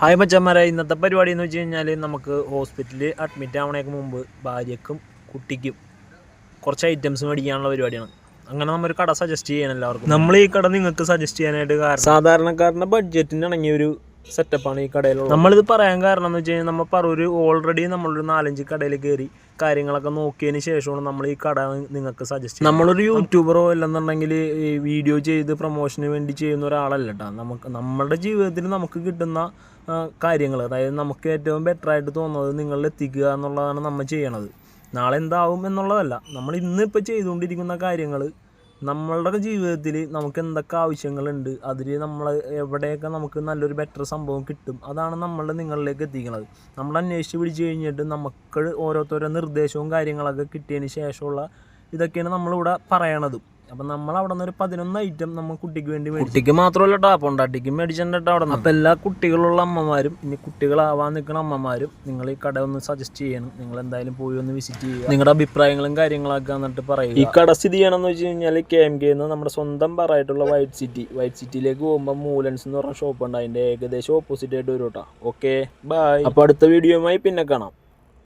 Hi മച്ചന്മാരെ, ഇന്നത്തെ പരിപാടി എന്ന് വെച്ച് കഴിഞ്ഞാൽ നമുക്ക് ഹോസ്പിറ്റലിൽ അഡ്മിറ്റ് ആവണേക്ക് മുമ്പ് ഭാര്യക്കും കുട്ടിക്കും കുറച്ച് ഐറ്റംസ് മേടിക്കാനുള്ള പരിപാടിയാണ്. അങ്ങനെ നമ്മൊരു കട സജസ്റ്റ് ചെയ്യണം എല്ലാവർക്കും. നമ്മൾ ഈ കട നിങ്ങൾക്ക് സജസ്റ്റ് ചെയ്യാനായിട്ട് കാരണം സാധാരണക്കാരൻ്റെ ബഡ്ജറ്റിന് ഇണങ്ങിയ ഒരു സെറ്റപ്പാണ് ഈ കടയിലുള്ളത്. നമ്മളിത് പറയാൻ കാരണം എന്ന് വെച്ച് കഴിഞ്ഞാൽ നമ്മൾ പറൂര് ഓൾറെഡി നമ്മളൊരു 4-5 കടയിൽ കയറി കാര്യങ്ങളൊക്കെ നോക്കിയതിന് ശേഷമാണ് നമ്മൾ ഈ കട നിങ്ങൾക്ക് സജസ്റ്റ് ചെയ്യുന്നത്. നമ്മളൊരു യൂട്യൂബറോ അല്ലെന്നുണ്ടെങ്കിൽ ഈ വീഡിയോ ചെയ്ത് പ്രൊമോഷന് വേണ്ടി ചെയ്യുന്ന ഒരാളല്ല കേട്ടോ. നമ്മുടെ ജീവിതത്തിൽ നമുക്ക് കിട്ടുന്ന കാര്യങ്ങൾ, അതായത് നമുക്ക് ഏറ്റവും ബെറ്ററായിട്ട് തോന്നുന്നത് നിങ്ങളിൽ എത്തിക്കുക എന്നുള്ളതാണ് നമ്മൾ ചെയ്യണത്. നാളെ എന്താവും എന്നുള്ളതല്ല, നമ്മൾ ഇന്നിപ്പോൾ ചെയ്തുകൊണ്ടിരിക്കുന്ന കാര്യങ്ങൾ നമ്മളുടെ ജീവിതത്തിൽ നമുക്ക് എന്തൊക്കെ ആവശ്യങ്ങളുണ്ട്, അതിൽ നമ്മൾ എവിടെയൊക്കെ നമുക്ക് നല്ലൊരു ബെറ്റർ സംഭവം കിട്ടും, അതാണ് നിങ്ങളിലേക്ക് എത്തിക്കുന്നത്. നമ്മൾ അന്വേഷിച്ച് പിടിച്ച് കഴിഞ്ഞിട്ട് നമുക്ക് ഓരോരുത്തരുടെ നിർദ്ദേശവും കാര്യങ്ങളൊക്കെ കിട്ടിയതിന് ശേഷമുള്ള ഇതൊക്കെയാണ് നമ്മളിവിടെ പറയണത്. അപ്പം നമ്മൾ അവിടെ നിന്ന് ഒരു 11 ഐറ്റം നമ്മൾ കുട്ടിക്ക് വേണ്ടി മേടിച്ചു. കുട്ടിക്ക് മാത്രമല്ല കേട്ടോ, പൊണ്ടാട്ടിക്കും മേടിച്ചിട്ടുണ്ട് കേട്ടോ അവിടെ നിന്ന്. അപ്പോൾ എല്ലാ കുട്ടികളുള്ള അമ്മമാരും ഇനി കുട്ടികളാവാൻ നിൽക്കുന്ന അമ്മമാരും നിങ്ങൾ ഈ കട ഒന്ന് സജസ്റ്റ് ചെയ്യണം. നിങ്ങൾ എന്തായാലും പോയി ഒന്ന് വിസിറ്റ് ചെയ്യുക, നിങ്ങളുടെ അഭിപ്രായങ്ങളും കാര്യങ്ങളൊക്കെ എന്നിട്ട് പറയുക. ഈ കട സ്ഥിതി ചെയ്യണമെന്ന് വെച്ച് കഴിഞ്ഞാൽ KMK എന്ന് നമ്മുടെ സ്വന്തം പറയായിട്ടുള്ള വൈറ്റ് സിറ്റിയിലേക്ക് പോകുമ്പോൾ മൂലൻസ് എന്ന് പറഞ്ഞ ഷോപ്പ് ഉണ്ട്, അതിൻ്റെ ഏകദേശം ഓപ്പോസിറ്റ് ആയിട്ട് വരും കേട്ടോ. Okay bye. അപ്പോൾ അടുത്ത വീഡിയോയുമായി പിന്നെ കാണാം.